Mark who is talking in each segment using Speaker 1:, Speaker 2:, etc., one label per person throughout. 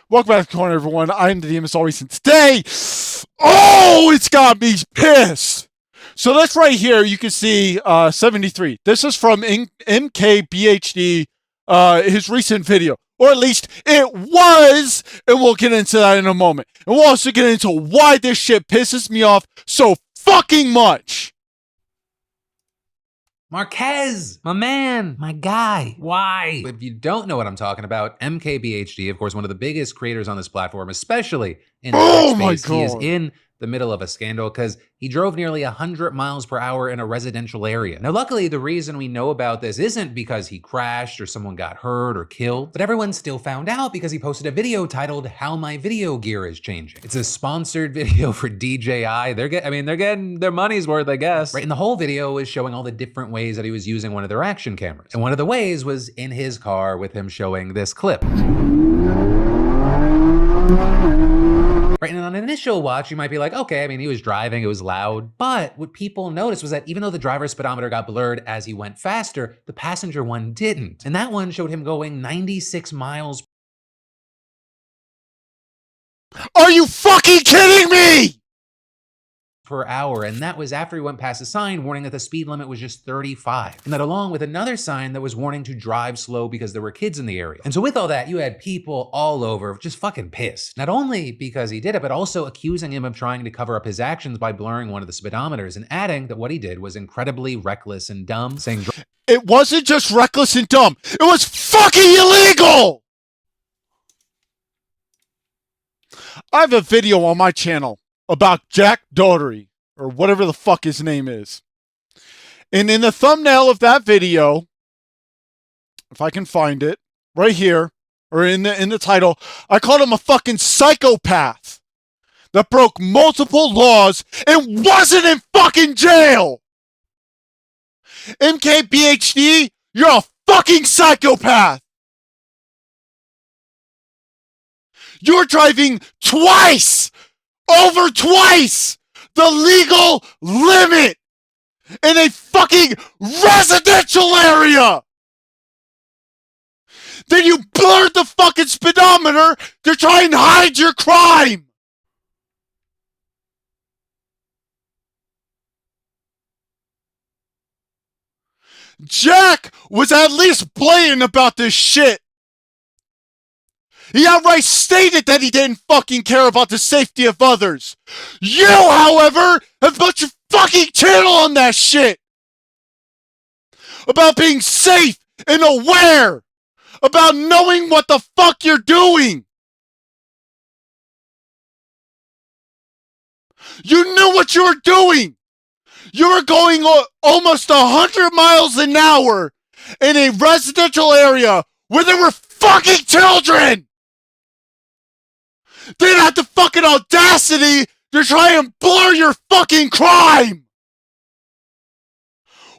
Speaker 1: Welcome back to the corner, everyone. I'm the DM as always, and today, oh, it's got me pissed. So that's right here. You can see 73. This is from MKBHD, his recent video, or at least it was, and we'll get into that in a moment. And we'll also get into why this shit pisses me off so fucking much.
Speaker 2: Marques, my man, my guy. Why? If you don't know what I'm talking about, MKBHD, of course, one of the biggest creators on this platform, especially in the tech space. He is in the middle of a scandal because he drove nearly 100 miles per hour in a residential area. Now, luckily, the reason we know about this isn't because he crashed or someone got hurt or killed, but everyone still found out because he posted a video titled "How My Video Gear is Changing." It's a sponsored video for DJI. They're getting their money's worth, I guess. Right, and the whole video is showing all the different ways that he was using one of their action cameras. And one of the ways was in his car with him showing this clip. Right, and on an initial watch, you might be like, okay, he was driving, it was loud. But what people noticed was that even though the driver's speedometer got blurred as he went faster, the passenger one didn't. And that one showed him going 96 miles.
Speaker 1: Are you fucking kidding me?
Speaker 2: Per hour, and that was after he went past a sign warning that the speed limit was just 35, and that along with another sign that was warning to drive slow because there were kids in the area. And so with all that, you had people all over just fucking pissed, not only because he did it, but also accusing him of trying to cover up his actions by blurring one of the speedometers, and adding that what he did was incredibly reckless and dumb, saying
Speaker 1: it wasn't just reckless and dumb, it was fucking illegal. I have a video on my channel about Jack Daugherty, or whatever the fuck his name is. And in the thumbnail of that video, if I can find it, right here, or in the title, I called him a fucking psychopath that broke multiple laws and wasn't in fucking jail. MKBHD, you're a fucking psychopath. You're driving over twice the legal limit in a fucking residential area. Then you blurred the fucking speedometer to try and hide your crime. Jack was at least blatant about this shit. He outright stated that he didn't fucking care about the safety of others. You, however, have built your fucking channel on that shit. About being safe and aware. About knowing what the fuck you're doing. You knew what you were doing. You were going almost 100 miles an hour in a residential area where there were fucking children. They didn't have the fucking audacity to try and blur your fucking crime!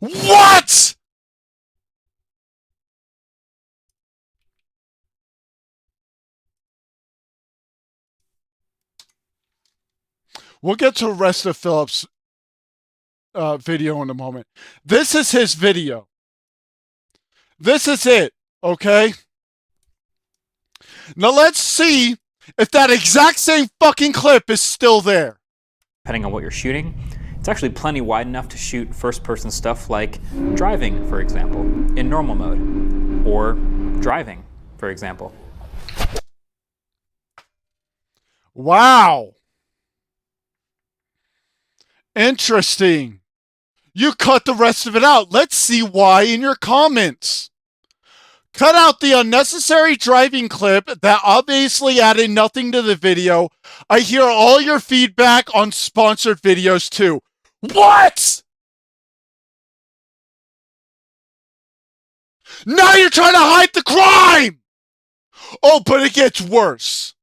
Speaker 1: What?! We'll get to the rest of Philip's video in a moment. This is his video. This is it, okay? Now let's see if that exact same fucking clip is still there.
Speaker 3: Depending on what you're shooting, it's actually plenty wide enough to shoot first-person stuff like driving, for example, in normal mode, or driving, for example.
Speaker 1: Wow. Interesting. You cut the rest of it out. Let's see why in your comments. Cut out the unnecessary driving clip that obviously added nothing to the video. I hear all your feedback on sponsored videos too. What?! Now you're trying to hide the crime! Oh, but it gets worse.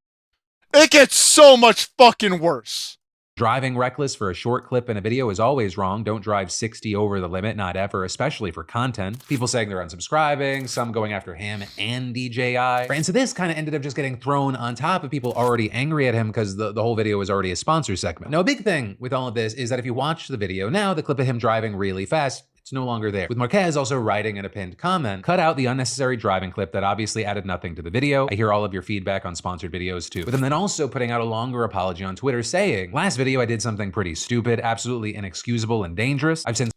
Speaker 1: It gets so much fucking worse.
Speaker 2: Driving reckless for a short clip in a video is always wrong. Don't drive 60 over the limit, not ever, especially for content. People saying they're unsubscribing, some going after him and DJI. And so this kind of ended up just getting thrown on top of people already angry at him because the whole video was already a sponsor segment. Now, a big thing with all of this is that if you watch the video now, the clip of him driving really fast, it's no longer there. With Marques also writing in a pinned comment, cut out the unnecessary driving clip that obviously added nothing to the video. I hear all of your feedback on sponsored videos too. With him then also putting out a longer apology on Twitter saying, last video I did something pretty stupid, absolutely inexcusable and dangerous. I've since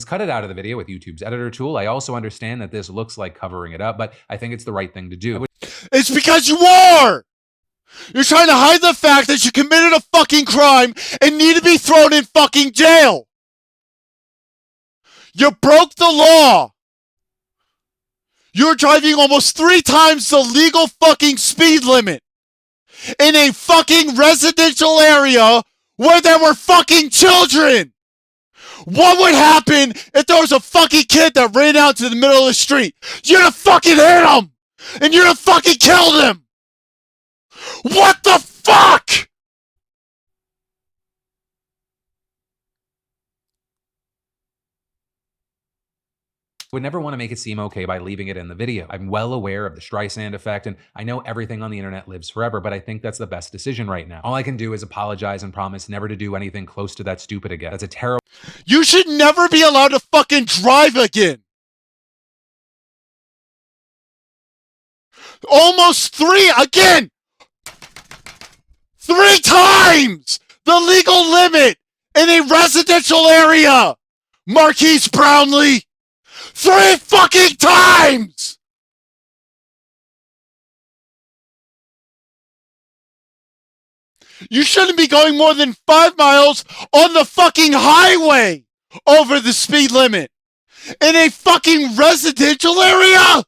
Speaker 2: cut it out of the video with YouTube's editor tool. I also understand that this looks like covering it up, but I think it's the right thing to do.
Speaker 1: It's because you are! You're trying to hide the fact that you committed a fucking crime and need to be thrown in fucking jail! You broke the law! You're driving almost 3 times the legal fucking speed limit in a fucking residential area where there were fucking children! What would happen if there was a fucking kid that ran out to the middle of the street? You'd have fucking hit him! And you'd have fucking killed him! What the fuck?!
Speaker 2: Would never want to make it seem okay by leaving it in the video. I'm well aware of the Streisand effect, and I know everything on the internet lives forever, but I think that's the best decision right now. All I can do is apologize and promise never to do anything close to that stupid again. That's a terrible—
Speaker 1: You should never be allowed to fucking drive again! Almost 3 again! 3 times the legal limit in a residential area! Marques Brownlee! 3 fucking times! You shouldn't be going more than 5 miles on the fucking highway over the speed limit. In a fucking residential area?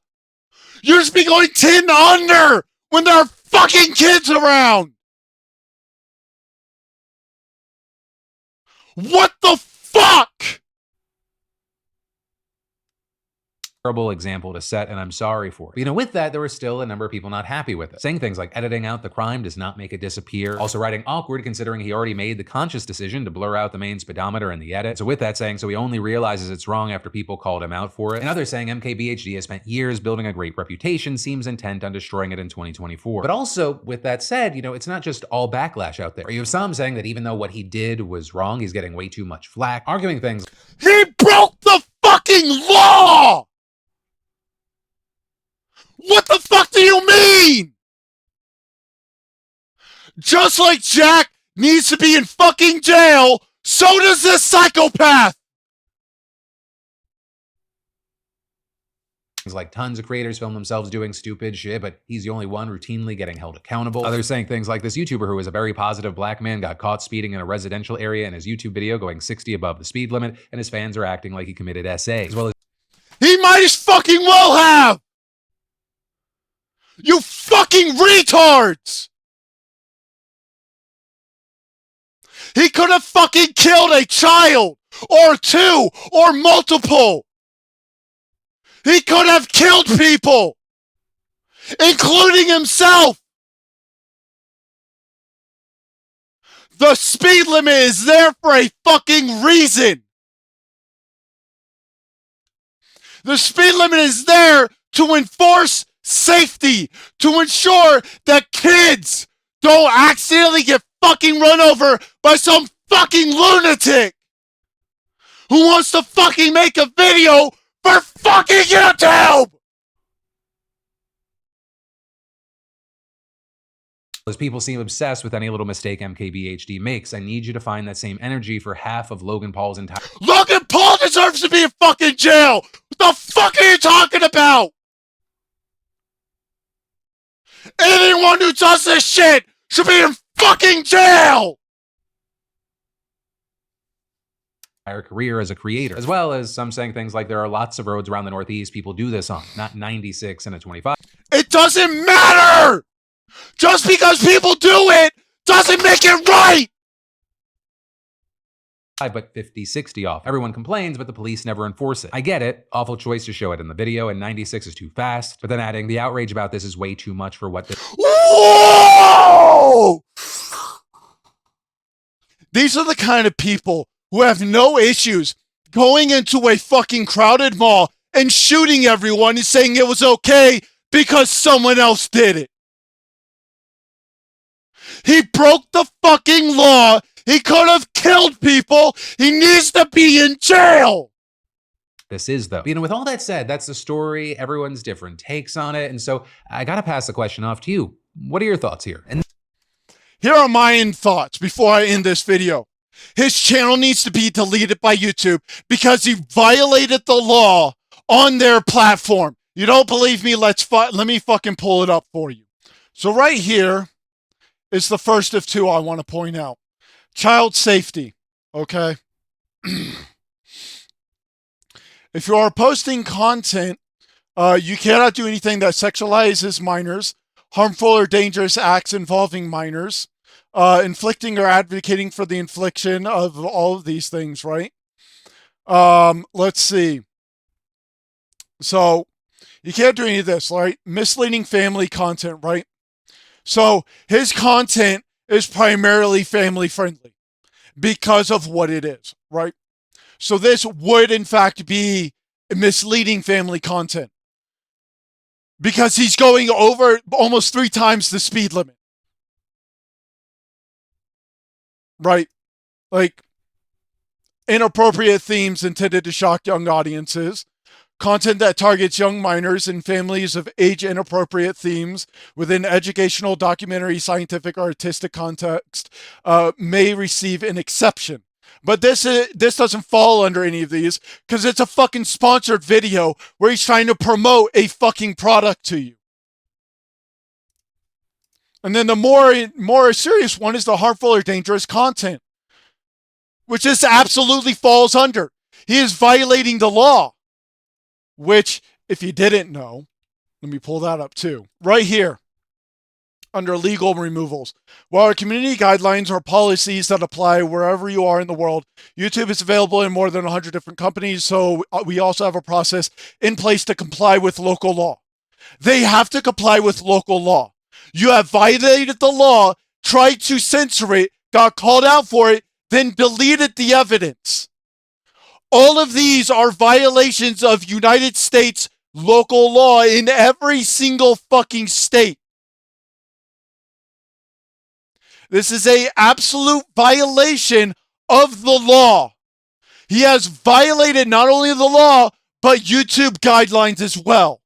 Speaker 1: You should be going 10 under when there are fucking kids around. What the fuck?
Speaker 2: Terrible example to set, and I'm sorry for it. But, you know, with that, there were still a number of people not happy with it, saying things like editing out the crime does not make it disappear, also writing awkward considering he already made the conscious decision to blur out the main speedometer in the edit. So with that saying, so he only realizes it's wrong after people called him out for it. And others saying MKBHD has spent years building a great reputation, seems intent on destroying it in 2024. But also, with that said, you know, it's not just all backlash out there. You have some saying that even though what he did was wrong, he's getting way too much flack, arguing things.
Speaker 1: He broke the fucking law! What the fuck do you mean? Just like Jack needs to be in fucking jail, so does this psychopath!
Speaker 2: Things like tons of creators film themselves doing stupid shit, but he's the only one routinely getting held accountable. Others saying things like this YouTuber who is a very positive black man got caught speeding in a residential area in his YouTube video going 60 above the speed limit, and his fans are acting like he committed SA, as well as—
Speaker 1: He might as fucking well have! You fucking retards! He could have fucking killed a child, or 2, or multiple. He could have killed people, including himself. The speed limit is there for a fucking reason. The speed limit is there to enforce safety, to ensure that kids don't accidentally get fucking run over by some fucking lunatic who wants to fucking make a video for fucking YouTube!
Speaker 2: As people seem obsessed with any little mistake MKBHD makes, I need you to find that same energy for half of Logan Paul's entire—
Speaker 1: Logan Paul deserves to be in fucking jail! What the fuck are you talking about? Anyone who does this shit should be in fucking jail!
Speaker 2: Entire career as a creator, as well as some saying things like there are lots of roads around the Northeast people do this on, not 96 and a 25.
Speaker 1: It doesn't matter! Just because people do it doesn't make it right!
Speaker 2: But 50, 60 off. Everyone complains, but the police never enforce it. I get it. Awful choice to show it in the video, and 96 is too fast. But then adding, the outrage about this is way too much for what the—
Speaker 1: Whoa! These are the kind of people who have no issues going into a fucking crowded mall and shooting everyone and saying it was okay because someone else did it. He broke the fucking law. He could have killed people. He needs to be in jail.
Speaker 2: This is, though. With all that said, that's the story. Everyone's different takes on it. And so I got to pass the question off to you. What are your thoughts here? And
Speaker 1: here are my own thoughts before I end this video. His channel needs to be deleted by YouTube because he violated the law on their platform. You don't believe me? Let me fucking pull it up for you. So right here is the first of two I want to point out. Child safety, okay? If you are posting content, you cannot do anything that sexualizes minors, harmful or dangerous acts involving minors, inflicting or advocating for the infliction of all of these things, right? Let's see. So you can't do any of this, right? Misleading family content, right? So his content is primarily family friendly because of what it is, right? So this would in fact be misleading family content because he's going over almost 3 times the speed limit. Right? Like inappropriate themes intended to shock young audiences, content that targets young minors and families of age-inappropriate themes within educational, documentary, scientific, or artistic context may receive an exception. But this doesn't fall under any of these because it's a fucking sponsored video where he's trying to promote a fucking product to you. And then the more serious one is the harmful or dangerous content, which this absolutely falls under. He is violating the law, which, if you didn't know, let me pull that up too. Right here, under legal removals. While our community guidelines are policies that apply wherever you are in the world, YouTube is available in more than 100 different companies, so we also have a process in place to comply with local law. They have to comply with local law. You have violated the law, tried to censor it, got called out for it, then deleted the evidence. All of these are violations of United States local law in every single fucking state. This is an absolute violation of the law. He has violated not only the law, but YouTube guidelines as well.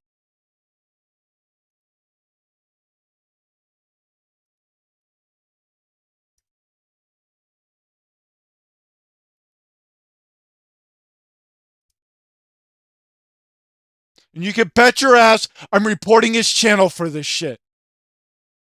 Speaker 1: And you can bet your ass I'm reporting his channel for this shit.